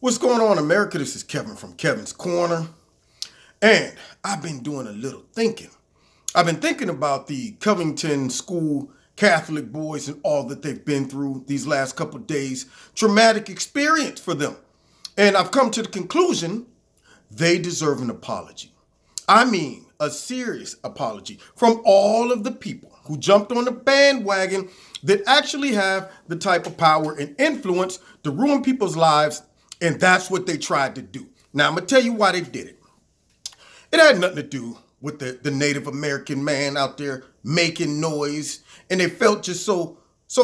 What's going on, America? This is Kevin from Kevin's Corner, and I've been doing a little thinking. I've been thinking about the Covington School Catholic boys and all that they've been through these last couple of days. Traumatic experience for them. And I've come to the conclusion they deserve an apology. I mean, a serious apology from all of the people who jumped on the bandwagon that actually have the type of power and influence to ruin people's lives. And that's what they tried to do. Now, I'm going to tell you why they did it. It had nothing to do with the Native American man out there making noise. And they felt just so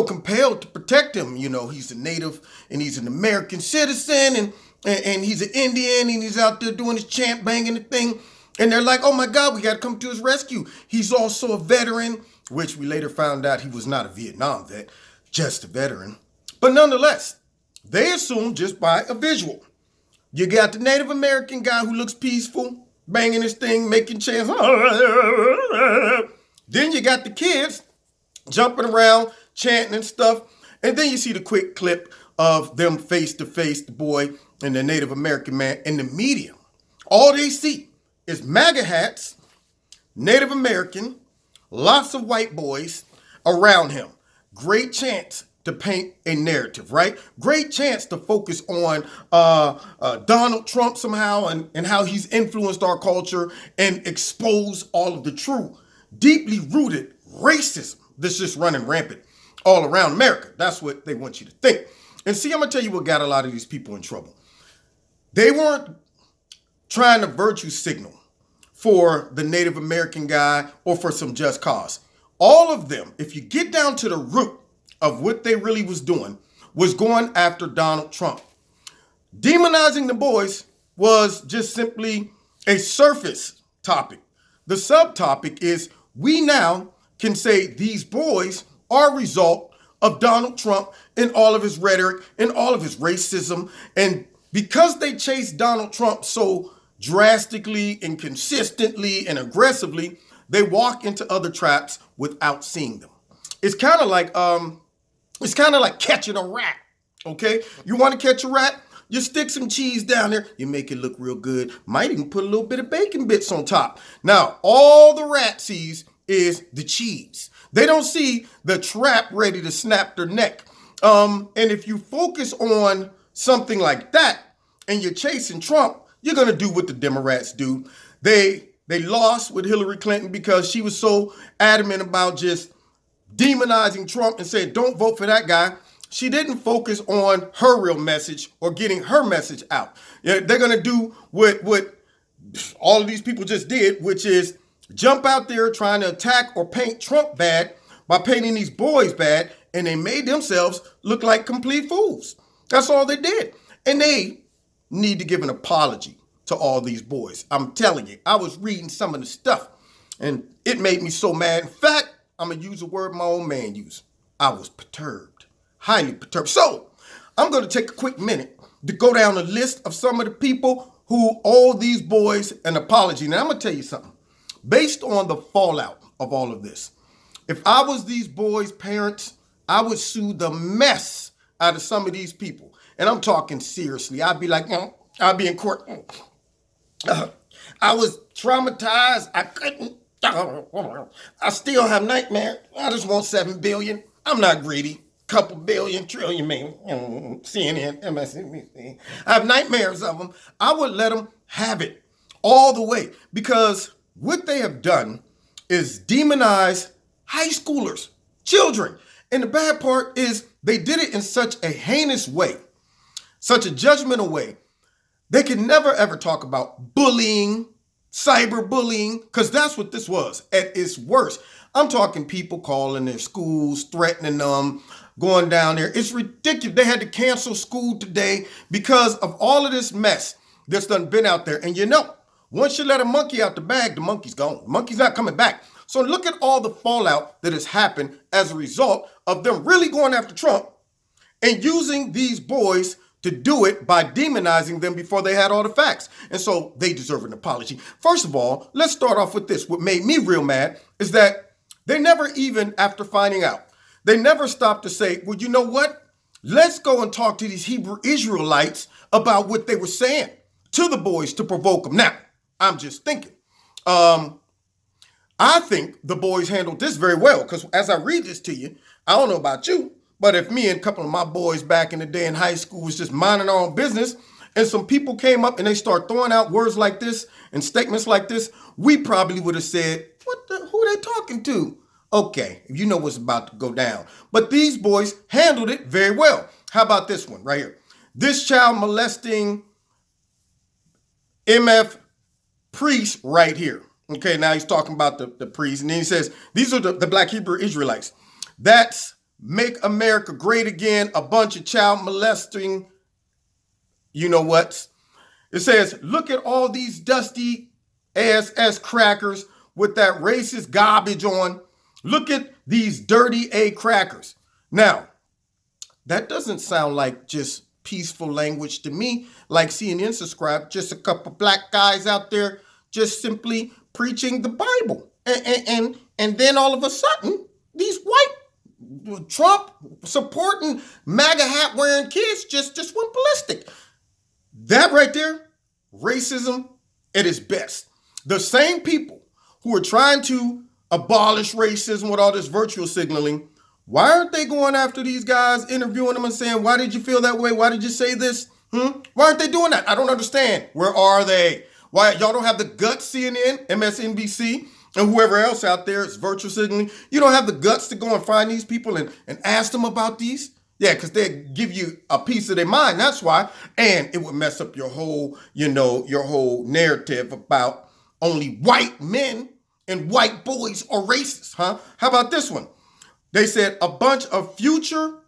compelled to protect him. You know, he's a native and he's an American citizen and he's an Indian and he's out there doing his chant banging the thing. And they're like, oh my God, we got to come to his rescue. He's also a veteran, which we later found out he was not a Vietnam vet, just a veteran. But nonetheless, they assumed just by a visual. You got the Native American guy who looks peaceful, banging his thing, making chants. Then you got the kids jumping around, chanting and stuff. And then you see the quick clip of them face to face, the boy and the Native American man in the media. All they see is MAGA hats, Native American, lots of white boys around him. Great chance to paint a narrative, right? Great chance to focus on Donald Trump somehow and how he's influenced our culture and expose all of the true, deeply rooted racism that's just running rampant all around America. That's what they want you to think. And see, I'm going to tell you what got a lot of these people in trouble. They weren't trying to virtue signal for the Native American guy or for some just cause. All of them, if you get down to the root of what they really was doing, was going after Donald Trump. Demonizing the boys was just simply a surface topic. The subtopic is we now can say these boys are a result of Donald Trump and all of his rhetoric and all of his racism. And because they chased Donald Trump so drastically and consistently and aggressively, they walk into other traps without seeing them. It's kind of like catching a rat, okay? You want to catch a rat? You stick some cheese down there. You make it look real good. Might even put a little bit of bacon bits on top. Now, all the rat sees is the cheese. They don't see the trap ready to snap their neck. And if you focus on something like that and you're chasing Trump, you're going to do what the Democrats do. They lost with Hillary Clinton because she was so adamant about just demonizing Trump and saying, don't vote for that guy. She didn't focus on her real message or getting her message out. They're going to do what all of these people just did, which is jump out there trying to attack or paint Trump bad by painting these boys bad, and they made themselves look like complete fools. That's all they did. And they need to give an apology to all these boys. I'm telling you, I was reading some of the stuff, and it made me so mad. In fact, I'm going to use a word my old man used. I was perturbed, highly perturbed. So I'm going to take a quick minute to go down a list of some of the people who owe these boys an apology. Now, I'm going to tell you something. Based on the fallout of all of this, if I was these boys' parents, I would sue the mess out of some of these people. And I'm talking seriously. I'd be like, I'd be in court. I was traumatized. I couldn't. I still have nightmares. I just want 7 billion. I'm not greedy. Couple billion, trillion, maybe. CNN, MSNBC. I have nightmares of them. I would let them have it all the way because what they have done is demonize high schoolers, children. And the bad part is they did it in such a heinous way, such a judgmental way. They can never, ever talk about bullying, cyberbullying, because that's what this was at its worst. I'm talking people calling their schools, threatening them, going down there. It's ridiculous. They had to cancel school today because of all of this mess that's done been out there. And you know, once you let a monkey out the bag, the monkey's gone. The monkey's not coming back. So look at all the fallout that has happened as a result of them really going after Trump and using these boys to do it by demonizing them before they had all the facts. And so they deserve an apology. First of all, let's start off with this. What made me real mad is that they never even, after finding out, they never stopped to say, well, you know what? Let's go and talk to these Hebrew Israelites about what they were saying to the boys to provoke them. Now, I'm just thinking. I think the boys handled this very well, because as I read this to you, I don't know about you, but if me and a couple of my boys back in the day in high school was just minding our own business and some people came up and they start throwing out words like this and statements like this, we probably would have said, who are they talking to? Okay, you know what's about to go down. But these boys handled it very well. How about this one right here? This child molesting MF priest right here. Okay, now he's talking about the priest. And then he says, these are the black Hebrew Israelites. That's Make America Great Again, a bunch of child molesting, you know what? It says, look at all these dusty ass crackers with that racist garbage on. Look at these dirty A crackers. Now, that doesn't sound like just peaceful language to me, like CNN subscribed, just a couple black guys out there just simply preaching the Bible. And then all of a sudden, these white Trump supporting MAGA hat wearing kids just went ballistic. That right there, racism at its best. The same people who are trying to abolish racism with all this virtual signaling, why aren't they going after these guys, interviewing them and saying, why did you feel that way? Why did you say this? Why aren't they doing that? I don't understand. Where are they? Why y'all don't have the guts, CNN, MSNBC, and whoever else out there is virtual signaling? You don't have the guts to go and find these people and ask them about these? Yeah, because they give you a piece of their mind. That's why. And it would mess up your whole, your whole narrative about only white men and white boys are racist, huh? How about this one? They said a bunch of future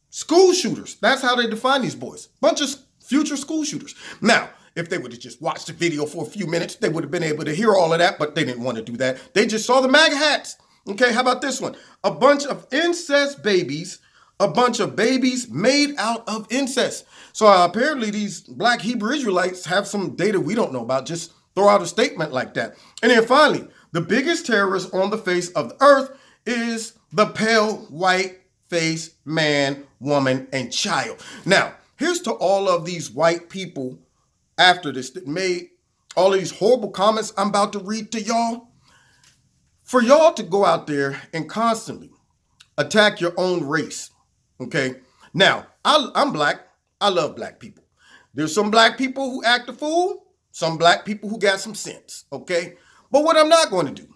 school shooters. That's how they define these boys. Bunch of future school shooters. Now, if they would have just watched the video for a few minutes, they would have been able to hear all of that, but they didn't want to do that. They just saw the MAGA hats. Okay, how about this one? A bunch of incest babies, a bunch of babies made out of incest. So apparently these black Hebrew Israelites have some data we don't know about. Just throw out a statement like that. And then finally, the biggest terrorist on the face of the earth is the pale white face man, woman, and child. Now, here's to all of these white people after this that made all of these horrible comments I'm about to read to y'all. For y'all to go out there and constantly attack your own race, okay? Now, I'm black. I love black people. There's some black people who act a fool, some black people who got some sense, okay? But what I'm not going to do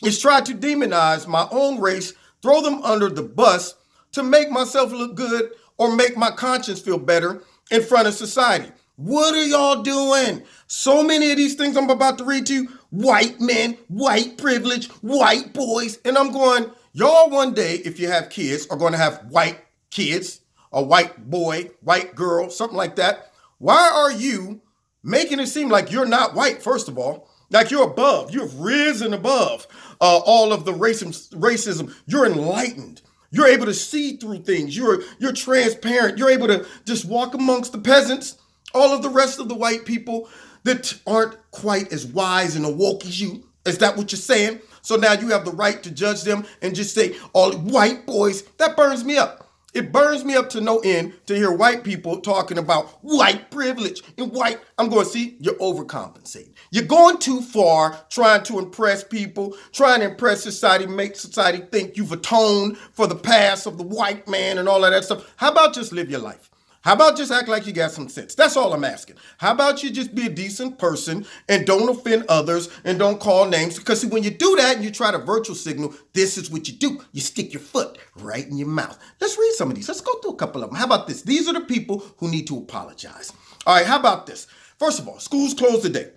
is try to demonize my own race, throw them under the bus to make myself look good or make my conscience feel better in front of society. What are y'all doing? So many of these things I'm about to read to you, white men, white privilege, white boys. And I'm going, y'all one day, if you have kids, are going to have white kids, a white boy, white girl, something like that. Why are you making it seem like you're not white, first of all? Like you're above, you've risen above all of the racism. You're enlightened. You're able to see through things. You're transparent. You're able to just walk amongst the peasants. All of the rest of the white people that aren't quite as wise and awoke as you. Is that what you're saying? So now you have the right to judge them and just say, all white boys. That burns me up. It burns me up to no end to hear white people talking about white privilege and white. I'm going, see, you're overcompensating. You're going too far trying to impress people, trying to impress society, make society think you've atoned for the past of the white man and all of that stuff. How about just live your life? How about just act like you got some sense? That's all I'm asking. How about you just be a decent person and don't offend others and don't call names? Because see, when you do that and you try to virtual signal, this is what you do. You stick your foot right in your mouth. Let's read some of these. Let's go through a couple of them. How about this? These are the people who need to apologize. All right, how about this? First of all, schools closed today.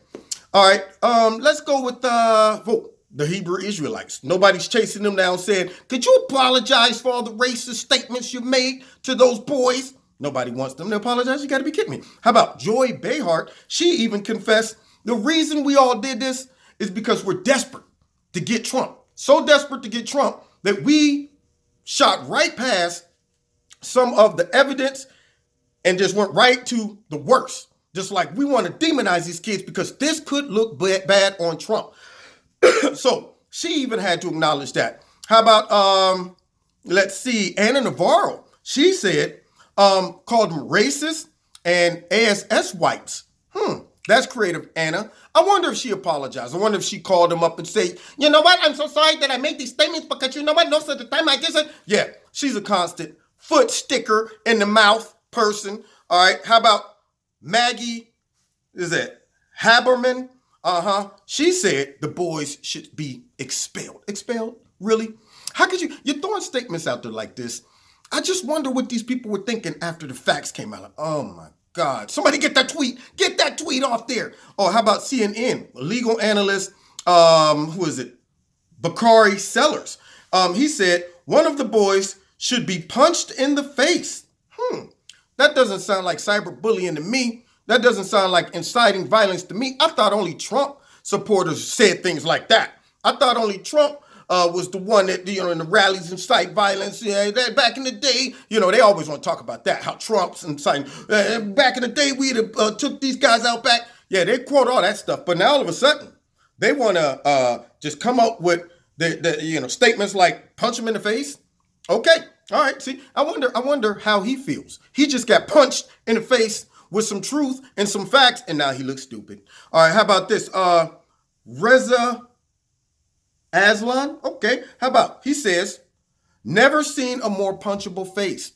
All right, let's go with the Hebrew Israelites. Nobody's chasing them down saying, could you apologize for all the racist statements you made to those boys? Nobody wants them to apologize. You got to be kidding me. How about Joy Behart? She even confessed the reason we all did this is because we're desperate to get Trump. So desperate to get Trump that we shot right past some of the evidence and just went right to the worst. Just like we want to demonize these kids because this could look bad on Trump. So she even had to acknowledge that. How about, let's see, Anna Navarro? She said, called them racist and ASS whites. That's creative, Anna. I wonder if she apologized. I wonder if she called them up and say, you know what, I'm so sorry that I made these statements because you know what, most of the time I just said, yeah, she's a constant foot sticker in the mouth person. All right, how about Maggie, is it Haberman? She said the boys should be expelled. Expelled? Really? How could you're throwing statements out there like this. I just wonder what these people were thinking after the facts came out. Like, oh my God, somebody get that tweet. Get that tweet off there. Oh, how about CNN? Legal analyst, who is it? Bakari Sellers. He said one of the boys should be punched in the face. That doesn't sound like cyberbullying to me. That doesn't sound like inciting violence to me. I thought only Trump supporters said things like that. I thought only Trump was the one that, in the rallies incite violence. Yeah, back in the day, they always want to talk about that, how Trump's inciting. Back in the day, we took these guys out back. Yeah, they quote all that stuff. But now all of a sudden, they want to just come up with the statements like punch him in the face. Okay, all right. See, I wonder how he feels. He just got punched in the face with some truth and some facts, and now he looks stupid. All right, how about this? Reza Aslan, okay. How about, he says, never seen a more punchable face.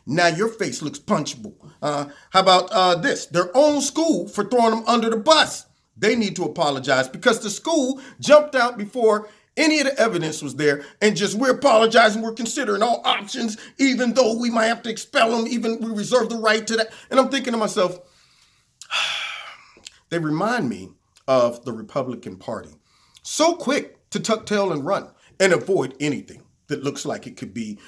Now your face looks punchable. How about this? Their own school for throwing them under the bus. They need to apologize because the school jumped out before any of the evidence was there and just, we're apologizing, we're considering all options, even though we might have to expel them, even we reserve the right to that. And I'm thinking to myself, they remind me of the Republican Party. So quick to tuck tail and run and avoid anything that looks like it could be,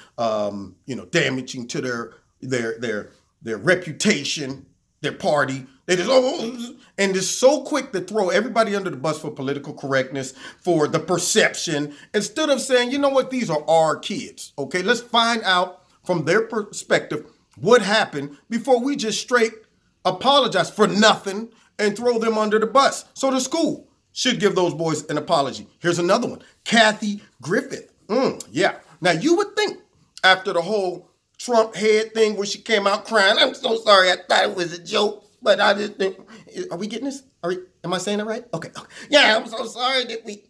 damaging to their reputation, their party. They just, and just so quick to throw everybody under the bus for political correctness, for the perception, instead of saying, you know what, these are our kids. Okay, let's find out from their perspective what happened before we just straight apologize for nothing and throw them under the bus. So the school should give those boys an apology. Here's another one. Kathy Griffith. Yeah. Now, you would think after the whole Trump head thing where she came out crying, I'm so sorry, I thought it was a joke, but I just think, are we getting this? Am I saying it right? Okay. Yeah, I'm so sorry that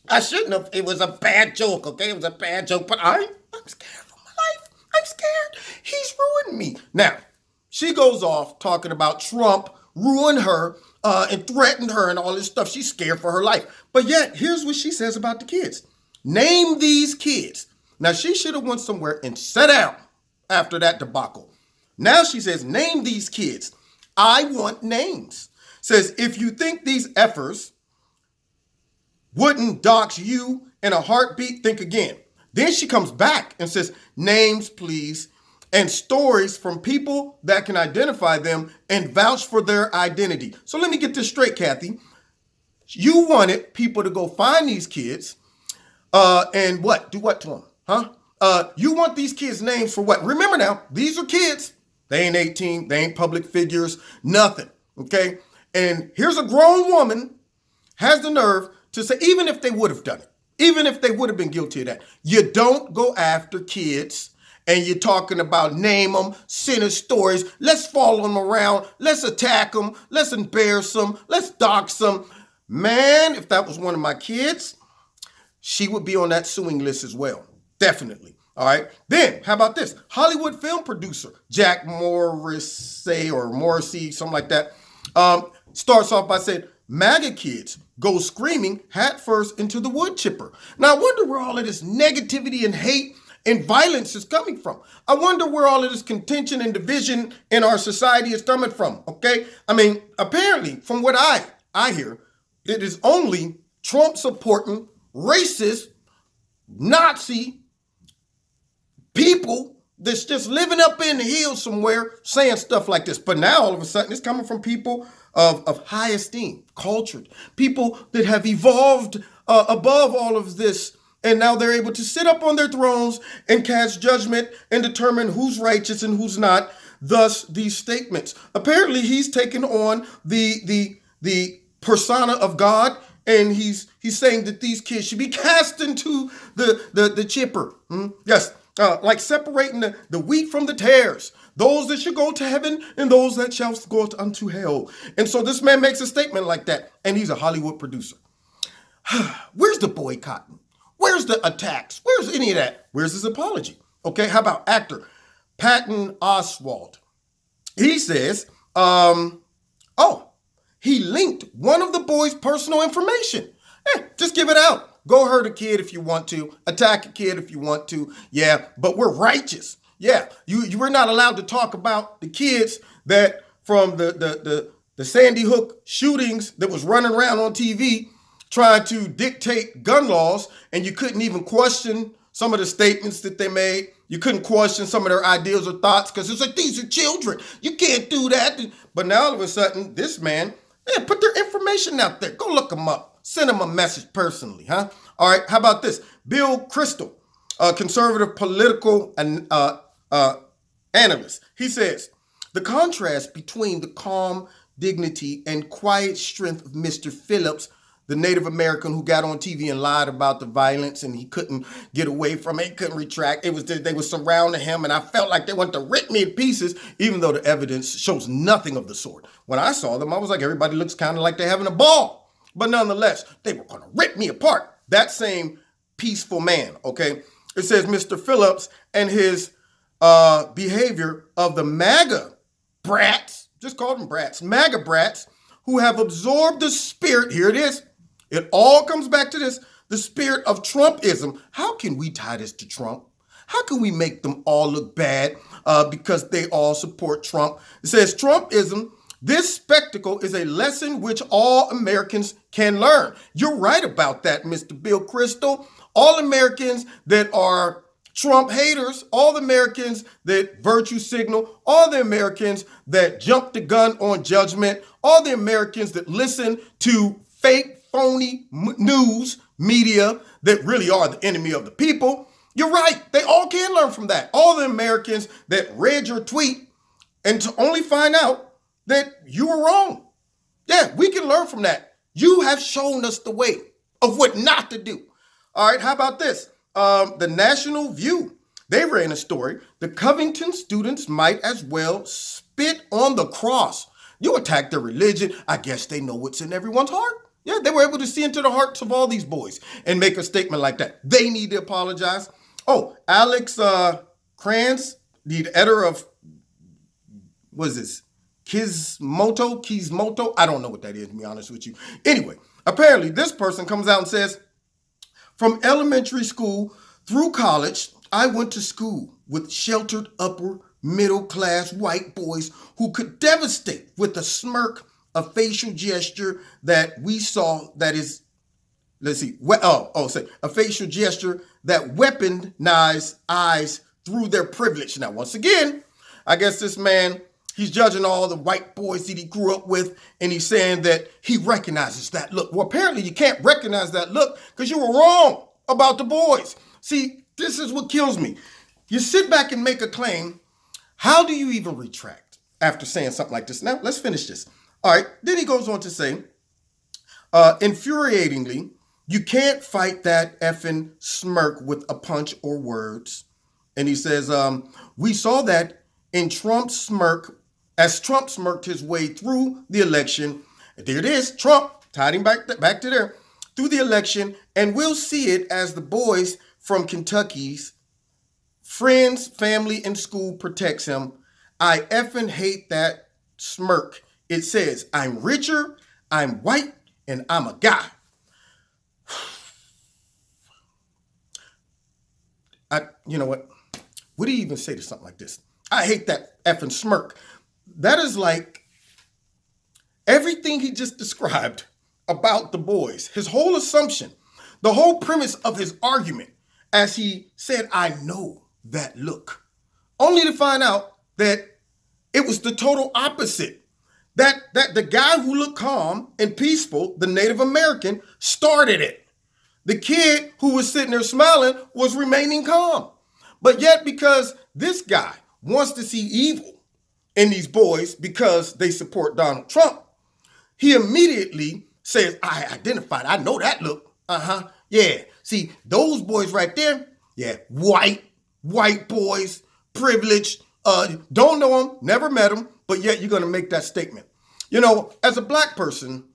I shouldn't have. It was a bad joke, okay? It was a bad joke, but I'm scared for my life. I'm scared. He's ruined me. Now, she goes off talking about Trump ruined her and threatened her and all this stuff. She's scared for her life. But yet, here's what she says about the kids. Name these kids. Now, she should have went somewhere and sat down after that debacle. Now she says, name these kids. I want names. Says, if you think these effers wouldn't dox you in a heartbeat, think again. Then she comes back and says, names, please, and stories from people that can identify them and vouch for their identity. So let me get this straight, Kathy. You wanted people to go find these kids and what? Do what to them? You want these kids' names for what? Remember now, these are kids. They ain't 18. They ain't public figures. Nothing. Okay? And here's a grown woman has the nerve to say, even if they would have done it, even if they would have been guilty of that, you don't go after kids and you're talking about name them, send us stories, let's follow them around, let's attack them, let's embarrass them, let's dox them. Man, if that was one of my kids, she would be on that suing list as well. Definitely. All right. Then, how about this? Hollywood film producer Jack Morrissey, something like that, starts off by saying, MAGA kids go screaming hat first into the wood chipper. Now, I wonder where all of this negativity and hate and violence is coming from. I wonder where all of this contention and division in our society is coming from, okay? I mean, apparently, from what I hear, it is only Trump-supporting, racist, Nazi people that's just living up in the hills somewhere saying stuff like this. But now, all of a sudden, it's coming from people of high esteem, cultured, people that have evolved above all of this. And now they're able to sit up on their thrones and cast judgment and determine who's righteous and who's not. Thus, these statements. Apparently, he's taken on the persona of God, and he's saying that these kids should be cast into the chipper. Yes, like separating the wheat from the tares, those that should go to heaven and those that shall go unto hell. And so this man makes a statement like that, and he's a Hollywood producer. Where's the boycotting? Where's the attacks? Where's any of that? Where's his apology? Okay, how about actor Patton Oswalt? He says, he linked one of the boys' personal information. Just give it out. Go hurt a kid if you want to. Attack a kid if you want to. Yeah, but we're righteous. Yeah, you were not allowed to talk about the kids that from the Sandy Hook shootings that was running around on TV trying to dictate gun laws, and you couldn't even question some of the statements that they made. You couldn't question some of their ideas or thoughts because it's like, these are children. You can't do that. But now all of a sudden, this man, put their information out there. Go look them up. Send them a message personally, huh? All right, how about this? Bill Kristol, a conservative political analyst. He says, the contrast between the calm dignity and quiet strength of Mr. Phillips, the Native American who got on TV and lied about the violence and he couldn't get away from it, he couldn't retract. They were surrounding him and I felt like they wanted to rip me in pieces, even though the evidence shows nothing of the sort. When I saw them, I was like, everybody looks kind of like they're having a ball. But nonetheless, they were going to rip me apart. That same peaceful man, okay? It says Mr. Phillips and his behavior of the MAGA brats, just call them brats, MAGA brats, who have absorbed the spirit, here it is, it all comes back to this, the spirit of Trumpism. How can we tie this to Trump? How can we make them all look bad because they all support Trump? It says Trumpism, this spectacle is a lesson which all Americans can learn. You're right about that, Mr. Bill Kristol. All Americans that are Trump haters, all the Americans that virtue signal, all the Americans that jump the gun on judgment, all the Americans that listen to fake, phony news media that really are the enemy of the people. You're right. They all can learn from that. All the Americans that read your tweet and to only find out that you were wrong. Yeah, we can learn from that. You have shown us the way of what not to do. All right, how about this? The National View, they ran a story. The Covington students might as well spit on the cross. You attack their religion. I guess they know what's in everyone's heart. Yeah, they were able to see into the hearts of all these boys and make a statement like that. They need to apologize. Oh, Alex Crans, the editor of, what is this? Kismoto? I don't know what that is, to be honest with you. Anyway, apparently this person comes out and says, from elementary school through college, I went to school with sheltered upper middle class white boys who could devastate with a smirk, a facial gesture that we saw that is, a facial gesture that weaponized eyes through their privilege. Now, once again, I guess this man, he's judging all the white boys that he grew up with, and he's saying that he recognizes that look. Well, apparently you can't recognize that look because you were wrong about the boys. See, this is what kills me. You sit back and make a claim. How do you even retract after saying something like this? Now, let's finish this. All right, then he goes on to say, infuriatingly, you can't fight that effing smirk with a punch or words. And he says, we saw that in Trump's smirk, as Trump smirked his way through the election. There it is, Trump, tied him back to there, through the election. And we'll see it as the boys from Kentucky's friends, family, and school protects him. I effing hate that smirk. It says, I'm richer, I'm white, and I'm a guy. You know what? What do you even say to something like this? I hate that effing smirk. That is like everything he just described about the boys, his whole assumption, the whole premise of his argument, as he said, I know that look, only to find out that it was the total opposite. That the guy who looked calm and peaceful, the Native American, started it. The kid who was sitting there smiling was remaining calm. But yet, because this guy wants to see evil in these boys because they support Donald Trump, he immediately says, I identified, I know that look. Yeah. See, those boys right there, yeah, white, white boys, privileged, don't know them, never met them, but yet you're going to make that statement. You know, as a black person,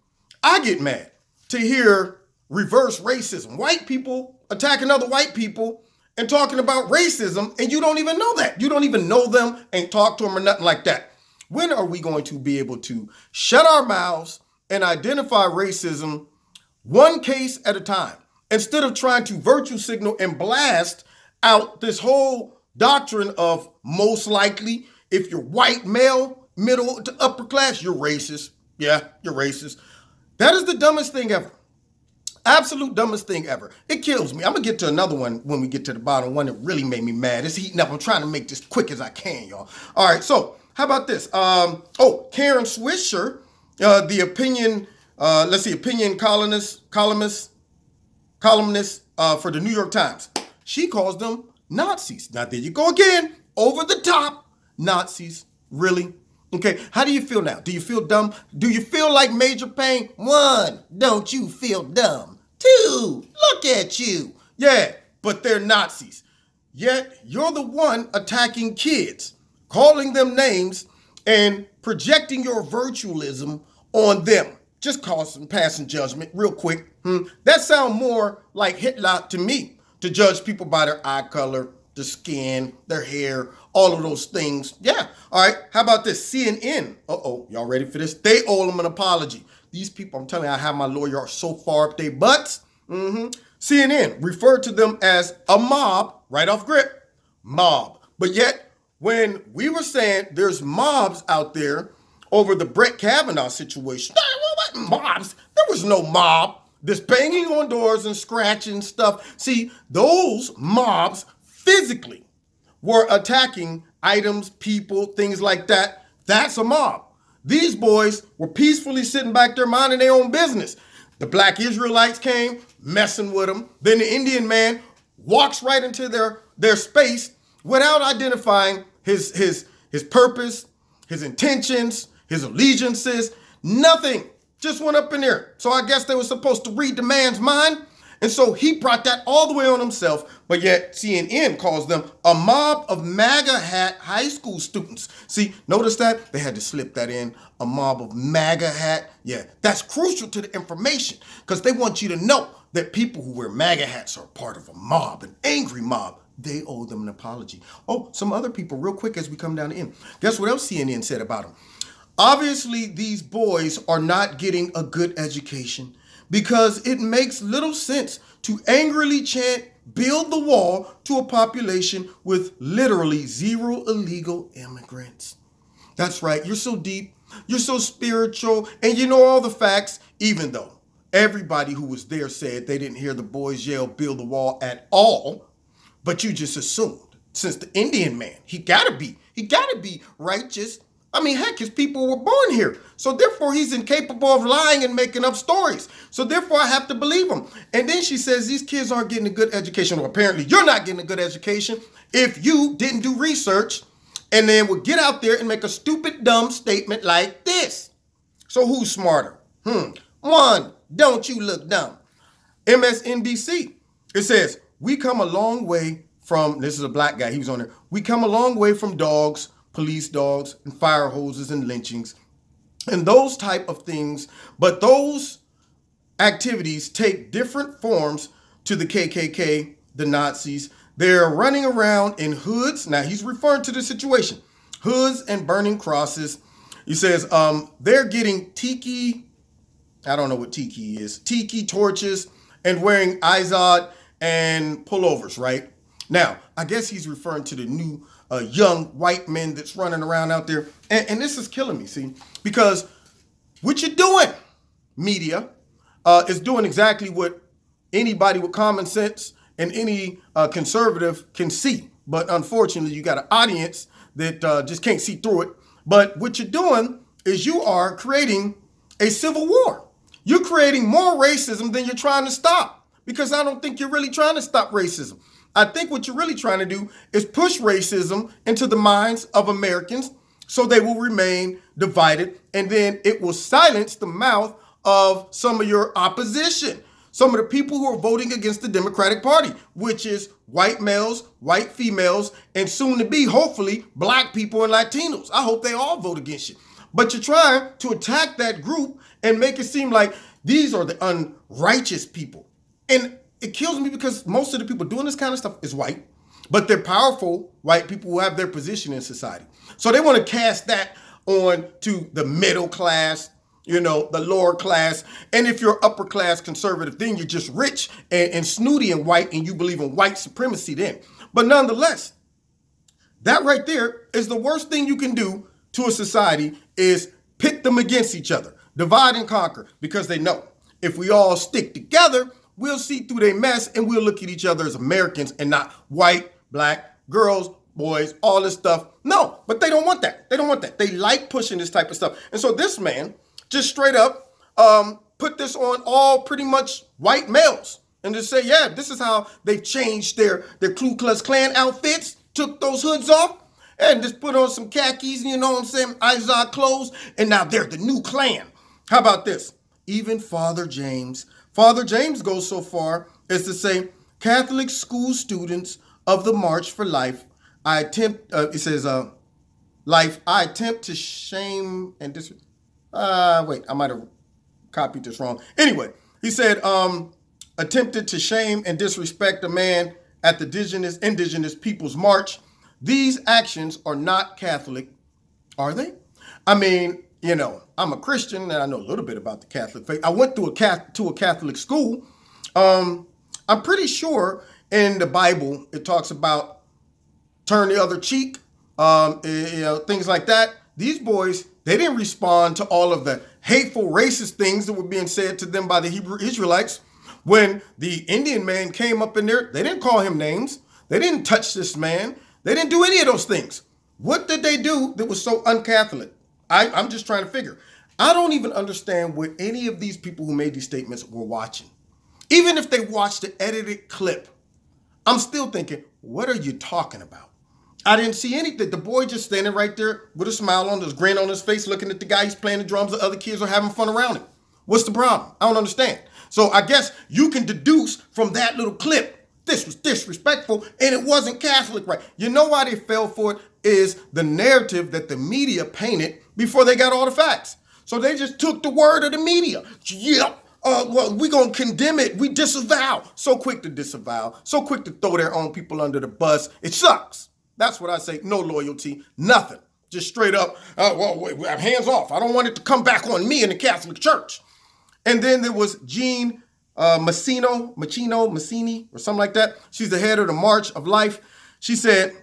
I get mad to hear reverse racism. White people attacking other white people and talking about racism, and you don't even know that. You don't even know them, ain't talk to them or nothing like that. When are we going to be able to shut our mouths and identify racism one case at a time, instead of trying to virtue signal and blast out this whole doctrine of most likely, if you're white, male, middle to upper class, you're racist. Yeah, you're racist. That is the dumbest thing ever. Absolute dumbest thing ever. It kills me. I'm going to get to another one when we get to the bottom, one that really made me mad. It's heating up. I'm trying to make this quick as I can, y'all. All right, so how about this? Karen Swisher, the opinion columnist for the New York Times. She calls them Nazis. Now, there you go again. Over the top. Nazis. Really? Okay, how do you feel now? Do you feel dumb? Do you feel like Major Payne? 1, don't you feel dumb? 2, look at you. Yeah, but they're Nazis. Yet, you're the one attacking kids, calling them names, and projecting your virtualism on them. Just passing judgment real quick. That sounds more like Hitler to me, to judge people by their eye color, their skin, their hair, all of those things. Yeah. All right. How about this? CNN. Y'all ready for this? They owe them an apology. These people, I'm telling you, I have my lawyer are so far up their butts. CNN referred to them as a mob, right off grip, mob. But yet, when we were saying there's mobs out there over the Brett Kavanaugh situation, what mobs? There was no mob. This banging on doors and scratching stuff. See, those mobs physically were attacking items, people, things like that. That's a mob. These boys were peacefully sitting back there minding their own business. The black Israelites came, messing with them. Then the Indian man walks right into their space without identifying his purpose, his intentions, his allegiances, nothing. Just went up in there. So I guess they were supposed to read the man's mind. And so he brought that all the way on himself, but yet CNN calls them a mob of MAGA hat high school students. See, notice that? They had to slip that in, a mob of MAGA hat. Yeah, that's crucial to the information because they want you to know that people who wear MAGA hats are part of a mob, an angry mob. They owe them an apology. Some other people, real quick as we come down to end. Guess what else CNN said about them? Obviously, these boys are not getting a good education, because it makes little sense to angrily chant, build the wall to a population with literally 0 illegal immigrants. That's right. You're so deep. You're so spiritual. And you know all the facts, even though everybody who was there said they didn't hear the boys yell, build the wall at all. But you just assumed, since the Indian man, he gotta be righteous. I mean, heck, his people were born here. So therefore, he's incapable of lying and making up stories. So therefore, I have to believe him. And then she says, these kids aren't getting a good education. Well, apparently, you're not getting a good education if you didn't do research and then would get out there and make a stupid, dumb statement like this. So who's smarter? 1, don't you look dumb. MSNBC, it says, we come a long way from, this is a black guy, he was on there. We come a long way from dogs, police dogs, and fire hoses and lynchings and those type of things. But those activities take different forms to the KKK, the Nazis. They're running around in hoods. Now, he's referring to the situation. Hoods and burning crosses. He says they're getting tiki, I don't know what tiki is, tiki torches and wearing izod and pullovers, right? Now, I guess he's referring to the new young white men that's running around out there. And this is killing me, see? Because what you're doing, media, is doing exactly what anybody with common sense and any conservative can see. But unfortunately, you got an audience that just can't see through it. But what you're doing is you are creating a civil war. You're creating more racism than you're trying to stop. Because I don't think you're really trying to stop racism. I think what you're really trying to do is push racism into the minds of Americans so they will remain divided, and then it will silence the mouth of some of your opposition. some of the people who are voting against the Democratic Party, which is white males, white females, and soon to be, hopefully, black people and Latinos. I hope they all vote against you. But you're trying to attack that group and make it seem like these are the unrighteous people. And it kills me because most of the people doing this kind of stuff is white, but they're powerful white people who have their position in society. So they want to cast that on to the middle class, the lower class. And if you're upper class conservative, then you're just rich and snooty and white, and you believe in white supremacy then. But nonetheless, that right there is the worst thing you can do to a society, is pit them against each other, divide and conquer, because they know if we all stick together, we'll see through their mess and we'll look at each other as Americans and not white, black, girls, boys, all this stuff. No, but they don't want that. They don't want that. They like pushing this type of stuff. And so this man just straight up put this on all pretty much white males and just say, yeah, this is how they've changed their Ku Klux Klan outfits, took those hoods off and just put on some khakis, Izod clothes, and now they're the new Klan. How about this? Even Father James goes so far as to say, Catholic school students of the March for Life, I attempt to shame and disrespect. Wait, I might have copied this wrong. Anyway, he said, attempted to shame and disrespect a man at the Indigenous Peoples March. These actions are not Catholic, are they? I mean, I'm a Christian and I know a little bit about the Catholic faith. I went to a Catholic school. I'm pretty sure in the Bible it talks about turn the other cheek, things like that. These boys, they didn't respond to all of the hateful, racist things that were being said to them by the Hebrew Israelites. When the Indian man came up in there, they didn't call him names. They didn't touch this man. They didn't do any of those things. What did they do that was so un-Catholic? I'm just trying to figure. I don't even understand what any of these people who made these statements were watching. Even if they watched the edited clip, I'm still thinking, what are you talking about? I didn't see anything. The boy just standing right there with a smile on his grin on his face, looking at the guy he's playing the drums. The other kids are having fun around him. What's the problem? I don't understand. So I guess you can deduce from that little clip, this was disrespectful and it wasn't Catholic, right? You know why they fell for it is the narrative that the media painted before they got all the facts. So they just took the word of the media. Yep. Well, we're going to condemn it. We disavow. So quick to disavow. So quick to throw their own people under the bus. It sucks. That's what I say. No loyalty. Nothing. Just straight up, hands off. I don't want it to come back on me in the Catholic Church. And then there was Jean Massini, or something like that. She's the head of the March of Life. She said,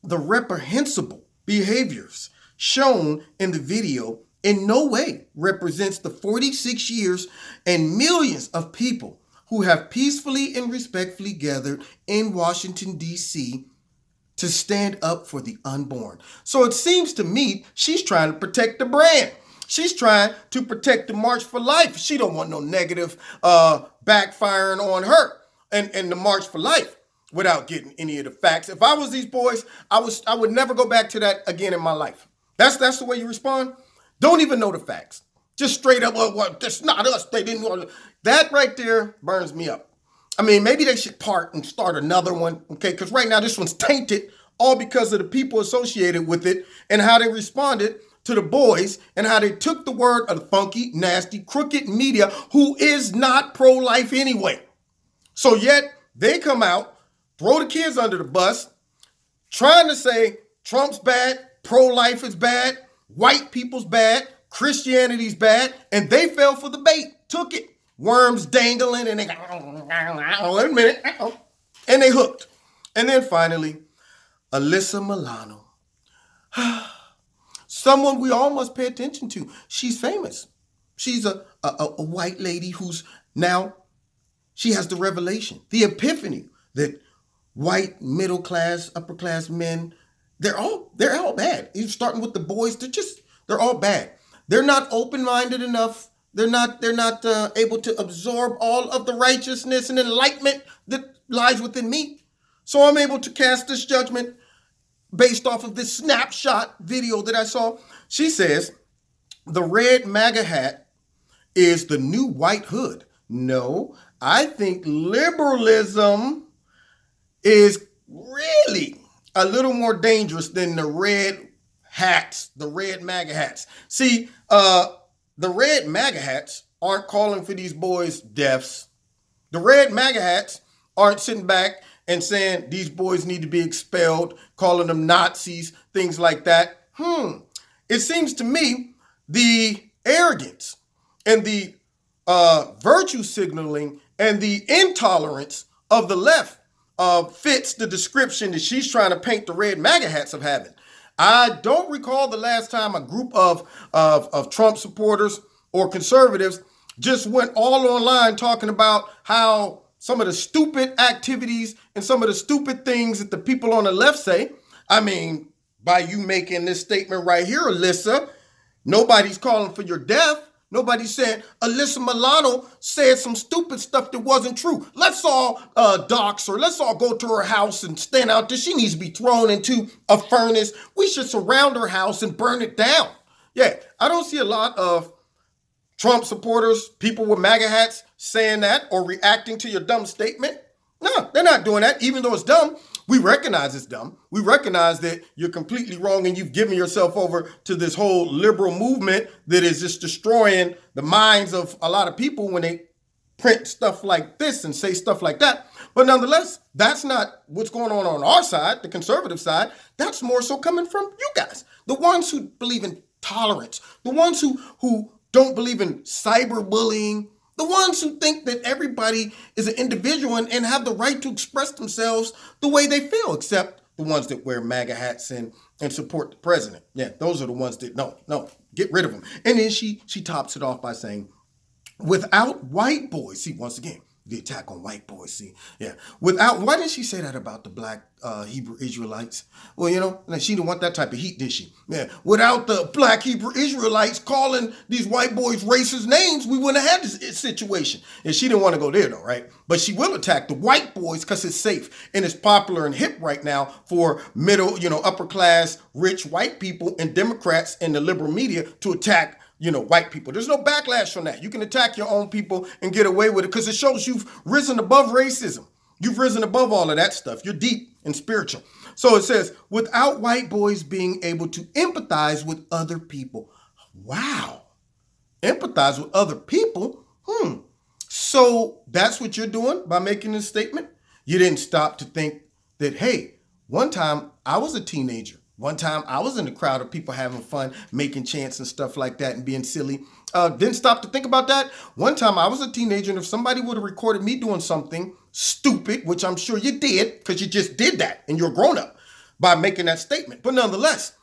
the reprehensible behaviors shown in the video in no way represents the 46 years and millions of people who have peacefully and respectfully gathered in Washington, D.C. to stand up for the unborn. So it seems to me she's trying to protect the brand. She's trying to protect the March for Life. She don't want no negative backfiring on her and the March for Life without getting any of the facts. If I was these boys, I would never go back to that again in my life. That's the way you respond? Don't even know the facts. Just straight up, well, that's not us. They didn't know. That right there burns me up. I mean, maybe they should part and start another one, okay? Because right now this one's tainted all because of the people associated with it and how they responded to the boys and how they took the word of the funky, nasty, crooked media who is not pro-life anyway. So yet they come out, throw the kids under the bus, trying to say Trump's bad, pro-life is bad, white people's bad, Christianity's bad, and they fell for the bait, took it. Worms dangling, and they wait a minute, and they hooked. And then finally, Alyssa Milano. Someone we all must pay attention to. She's famous. She's a white lady who's now, she has the revelation, the epiphany that white, middle class, upper class men, they're all bad. Even starting with the boys, they're all bad. They're not open-minded enough. They're not able to absorb all of the righteousness and enlightenment that lies within me. So I'm able to cast this judgment based off of this snapshot video that I saw. She says, the red MAGA hat is the new white hood. No, I think liberalism is really a little more dangerous than the red hats, the red MAGA hats. See, the red MAGA hats aren't calling for these boys' deaths. The red MAGA hats aren't sitting back and saying these boys need to be expelled, calling them Nazis, things like that. It seems to me the arrogance and the virtue signaling and the intolerance of the left fits the description that she's trying to paint the red MAGA hats of having. I don't recall the last time a group of Trump supporters or conservatives just went all online talking about how some of the stupid activities and some of the stupid things that the people on the left say. I mean, by you making this statement right here, Alyssa, nobody's calling for your death. Nobody's saying Alyssa Milano said some stupid stuff that wasn't true. Let's all dox her. Let's all go to her house and stand out there. She needs to be thrown into a furnace. We should surround her house and burn it down. Yeah, I don't see a lot of Trump supporters, people with MAGA hats saying that or reacting to your dumb statement. No, they're not doing that, even though it's dumb. We recognize it's dumb. We recognize that you're completely wrong and you've given yourself over to this whole liberal movement that is just destroying the minds of a lot of people when they print stuff like this and say stuff like that. But nonetheless, that's not what's going on our side, the conservative side. That's more so coming from you guys, the ones who believe in tolerance, the ones who don't believe in cyberbullying, the ones who think that everybody is an individual and have the right to express themselves the way they feel, except the ones that wear MAGA hats and support the president. Yeah, those are the ones that, no, get rid of them. And then she tops it off by saying, without white boys, see, once again, the attack on white boys, see, yeah. Why didn't she say that about the black Hebrew Israelites? Well, she didn't want that type of heat, did she? Yeah. Without the black Hebrew Israelites calling these white boys racist names, we wouldn't have had this situation. And she didn't want to go there, though, right? But she will attack the white boys because it's safe and it's popular and hip right now for middle, upper class, rich white people and Democrats and the liberal media to attack white people. There's no backlash from that. You can attack your own people and get away with it because it shows you've risen above racism. You've risen above all of that stuff. You're deep and spiritual. So it says, without white boys being able to empathize with other people. Wow. Empathize with other people? So that's what you're doing by making this statement? You didn't stop to think that, hey, one time I was a teenager. One time I was in a crowd of people having fun, making chants and stuff like that and being silly. Didn't stop to think about that. One time I was a teenager and if somebody would have recorded me doing something stupid, which I'm sure you did because you just did that and you're a grown up by making that statement. But nonetheless,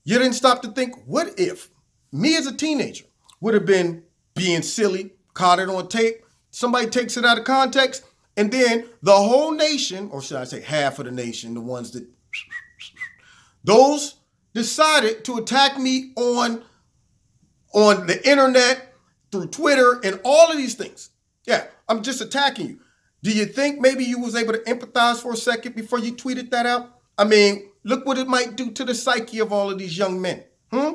you didn't stop to think, what if me as a teenager would have been being silly, caught it on tape, somebody takes it out of context, and then the whole nation, or should I say half of the nation, the ones that those decided to attack me on the internet, through Twitter, and all of these things. Yeah, I'm just attacking you. Do you think maybe you was able to empathize for a second before you tweeted that out? I mean, look what it might do to the psyche of all of these young men. Yeah,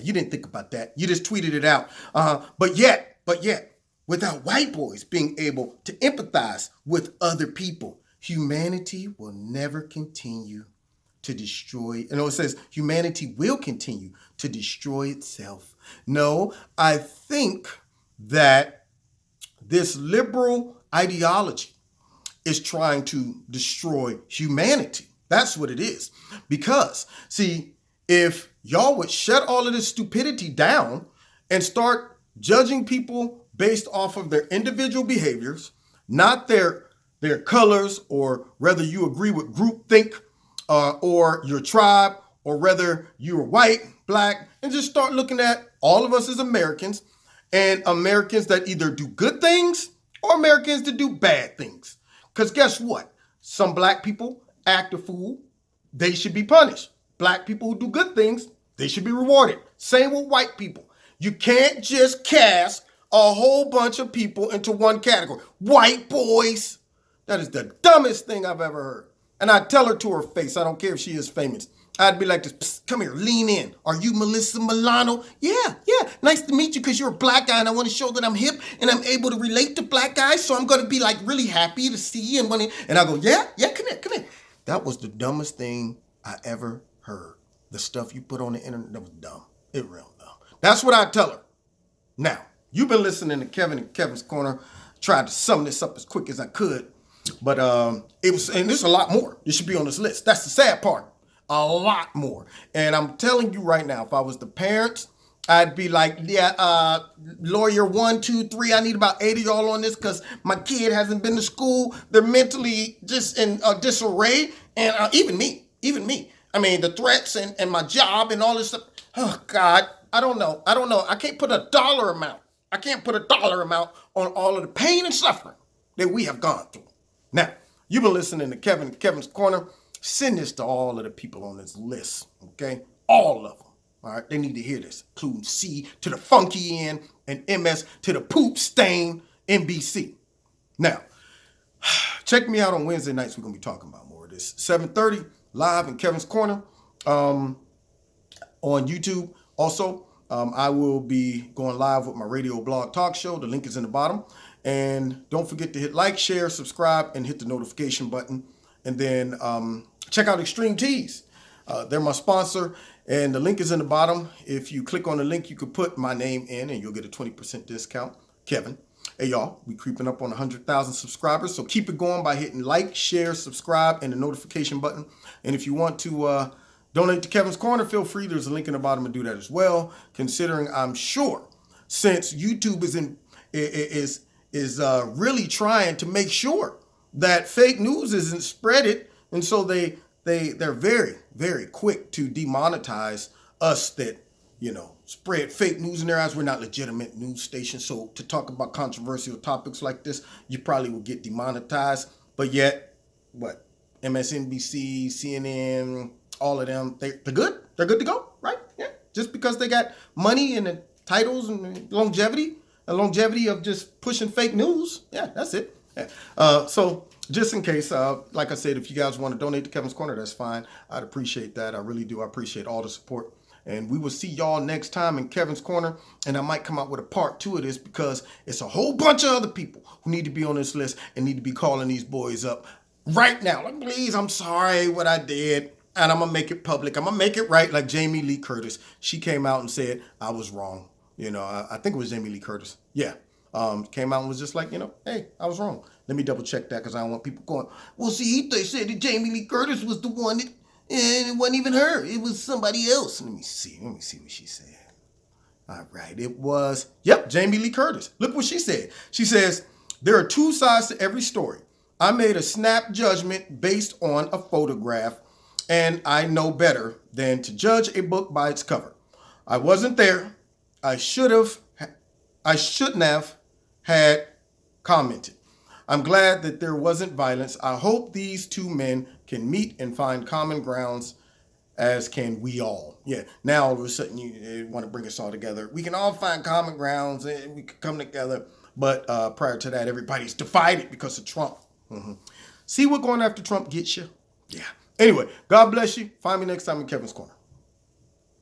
you didn't think about that. You just tweeted it out. But yet, without white boys being able to empathize with other people, humanity will never continue to destroy. It says humanity will continue to destroy itself. No, I think that this liberal ideology is trying to destroy humanity. That's what it is. Because, see, if y'all would shut all of this stupidity down and start judging people based off of their individual behaviors, not their colors, or whether you agree with groupthink or your tribe, or whether you're white, black, and just start looking at all of us as Americans, and Americans that either do good things or Americans that do bad things. Because guess what? Some black people act a fool. They should be punished. Black people who do good things, they should be rewarded. Same with white people. You can't just cast a whole bunch of people into one category. White boys. That is the dumbest thing I've ever heard. And I tell her to her face, I don't care if she is famous. I'd be like this, "Psst, come here, lean in. Are you Melissa Milano? Yeah, nice to meet you because you're a black guy and I want to show that I'm hip and I'm able to relate to black guys. So I'm going to be like really happy to see you. And I go, yeah, come here. That was the dumbest thing I ever heard. The stuff you put on the internet, that was dumb. It real dumb. That's what I tell her. Now, you've been listening to Kevin and Kevin's Corner. Tried to sum this up as quick as I could. But and there's a lot more. It should be on this list. That's the sad part. A lot more. And I'm telling you right now, if I was the parents, I'd be like, yeah, lawyer 1, 2, 3, I need about 8 of y'all on this because my kid hasn't been to school. They're mentally just in disarray. And even me. I mean, the threats and my job and all this stuff. Oh, God, I don't know. I can't put a dollar amount. On all of the pain and suffering that we have gone through. Now, you've been listening to Kevin and Kevin's Corner. Send this to all of the people on this list, okay? All of them, all right? They need to hear this, including C to the funky N and MS to the poop stain NBC. Now, check me out on Wednesday nights. We're going to be talking about more of this. 7:30, live in Kevin's Corner on YouTube. Also, I will be going live with my radio blog talk show. The link is in the bottom. And don't forget to hit like, share, subscribe, and hit the notification button. And then check out Extreme Tees. They're my sponsor, and the link is in the bottom. If you click on the link, you can put my name in, and you'll get a 20% discount. Kevin. Hey, y'all, we creeping up on 100,000 subscribers, so keep it going by hitting like, share, subscribe, and the notification button. And if you want to donate to Kevin's Corner, feel free. There's a link in the bottom to do that as well, considering I'm sure since YouTube is really trying to make sure that fake news isn't spreaded, and so they're very, very quick to demonetize us that, spread fake news in their eyes. We're not legitimate news stations, so to talk about controversial topics like this, you probably will get demonetized. But yet, what? MSNBC, CNN, all of them, they're good. They're good to go, right? Yeah. Just because they got money and the titles and the longevity of just pushing fake news. Yeah, that's it. Yeah. So just in case, like I said, if you guys want to donate to Kevin's Corner, that's fine. I'd appreciate that. I really do. I appreciate all the support. And we will see y'all next time in Kevin's Corner. And I might come out with a part 2 of this because it's a whole bunch of other people who need to be on this list and need to be calling these boys up right now. Like, please, I'm sorry what I did. And I'm going to make it public. I'm going to make it right, like Jamie Lee Curtis. She came out and said, I was wrong. I think it was Jamie Lee Curtis. Yeah. Came out and was just like, hey, I was wrong. Let me double check that because I don't want people going, well, see, they said that Jamie Lee Curtis was the one that, and it wasn't even her. It was somebody else. Let me see what she said. All right. It was, Jamie Lee Curtis. Look what she said. She says, there are 2 sides to every story. I made a snap judgment based on a photograph, and I know better than to judge a book by its cover. I wasn't there. I shouldn't have had commented. I'm glad that there wasn't violence. I hope these 2 men can meet and find common grounds, as can we all. Yeah, now all of a sudden you want to bring us all together. We can all find common grounds and we can come together. But prior to that, everybody's divided because of Trump. Mm-hmm. See what going after Trump gets you? Yeah. Anyway, God bless you. Find me next time in Kevin's Corner.